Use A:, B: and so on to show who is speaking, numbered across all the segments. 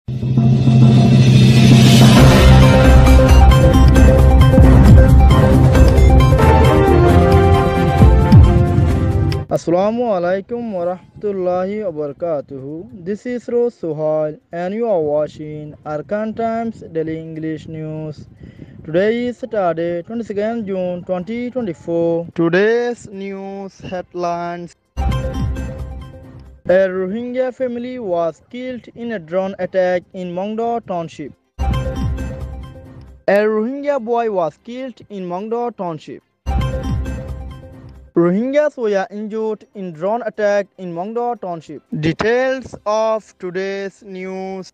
A: Assalamu alaikum warahmatullahi wabarakatuh. This is Rose Suhail and you are watching Arkan Times Daily English News. Today is Saturday, 22nd June 2024. Today's news headlines. A Rohingya family was killed in a drone attack in Mongdo Township. A Rohingya boy was killed in Mongdo Township. Rohingyas were injured in drone attack in Mongdo Township. Details of today's news.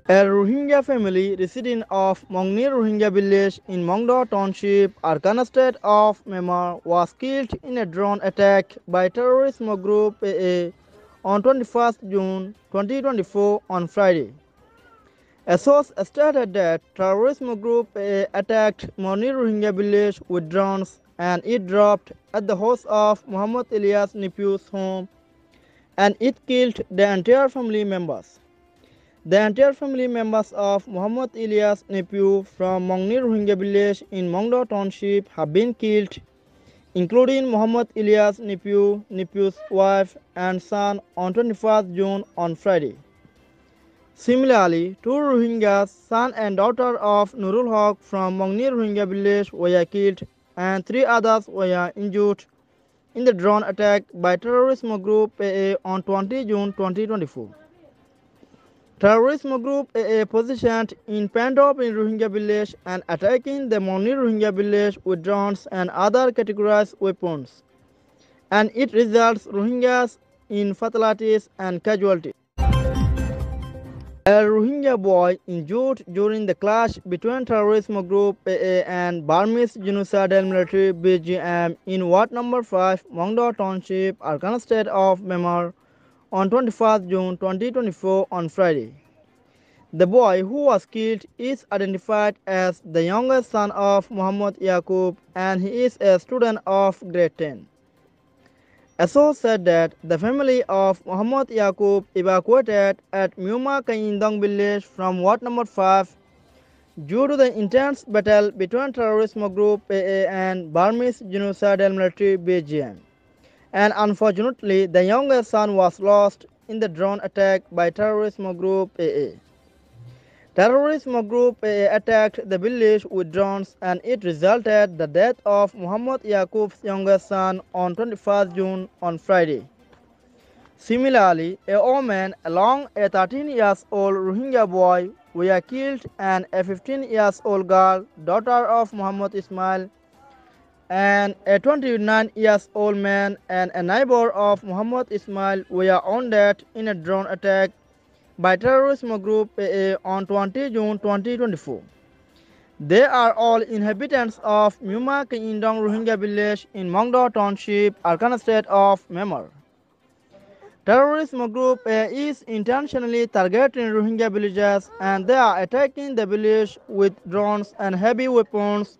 A: A Rohingya family residing of Mongni Rohingya village in Mongdo Township, Arkan state of Myanmar was killed in a drone attack by terrorist group AA on 21st June 2024 on Friday. A source stated that terrorist group AA attacked Mongni Rohingya village with drones and it dropped at the house of Muhammad Ilyas Nephew's home and it killed the entire family members. The entire family members of Muhammad Ilyas Nephew from Mongni Rohingya village in Mongdo Township have been killed, including Muhammad Ilyas Nephew, Nephew's wife and son on 21st June on Friday. Similarly, two Rohingyas, son and daughter of Nurul Haq from Mongni Rohingya village were killed and three others were injured in the drone attack by terrorist group AA on 20 June 2024. Terrorist group AA positioned in Pandop in Rohingya village and attacking the Mongni Rohingya village with drones and other categorized weapons, and it results Rohingyas in fatalities and casualties. A Rohingya boy injured during the clash between terrorist group AA and Burmese Genocidal Military BGM in Ward number 5, Mongdo Township, Arkan state of Myanmar on 21st June 2024 on Friday. The boy who was killed is identified as the youngest son of Muhammad Yaqub and he is a student of grade 10. A source said that the family of Muhammad Yaqub evacuated at Myuma Kayindong village from Ward number 5 due to the intense battle between terrorist group AA and Burmese Genocidal Military BGM. And unfortunately, the youngest son was lost in the drone attack by terrorist group AA. Terrorist group AA attacked the village with drones and it resulted the death of Muhammad Yaqub's youngest son on 21st June on Friday. Similarly, a woman along a 13-year-old Rohingya boy were killed and a 15-year-old girl, daughter of Muhammad Ismail, and a 29-year-old man and a neighbor of Muhammad Ismail were wounded in a drone attack by terrorist group AA on 20 June 2024. They are all inhabitants of Myuma Kayindong Rohingya village in Mongdo Township, Arkan state of Myanmar. Terrorist group AA is intentionally targeting Rohingya villages and they are attacking the village with drones and heavy weapons,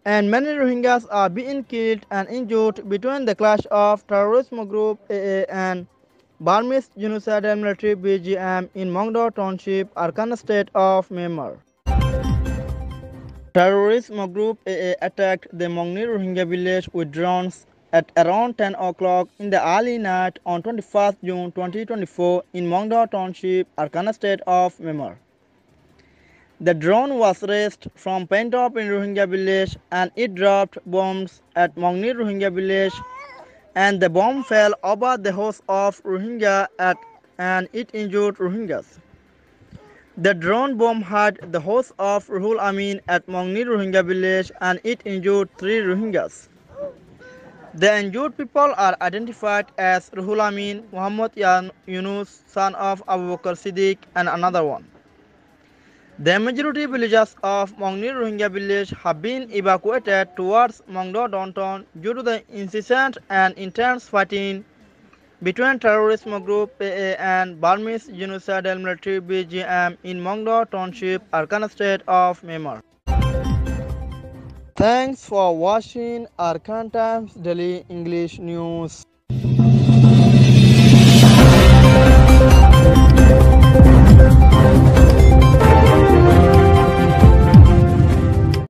A: and many Rohingyas are being killed and injured between the clash of terrorist group AA and Burmese Genocidal Military BGM in Mongdo Township, Arkan state of Myanmar. Terrorist group AA attacked the Mongni Rohingya village with drones at around 10 o'clock in the early night on 21st June 2024 in Mongdo Township, Arkan state of Myanmar. The drone was raised from Pentop in Rohingya village and it dropped bombs at Mongni Rohingya village, and the bomb fell over the house of Rohingya and it injured Rohingyas. The drone bomb hit the house of Ruhul Amin at Mongni Rohingya village and it injured 3 Rohingyas. The injured people are identified as Ruhul Amin, Muhammad Yunus, son of Abu Bakr Siddiq, and another one. The majority villagers of Mongni Rohingya village have been evacuated towards Mongdo downtown due to the incessant and intense fighting between terrorist group AA and Burmese Genocidal Military BGM in Mongdo Township, Arkan state of Myanmar. Thanks for watching Arkan Times Daily English News.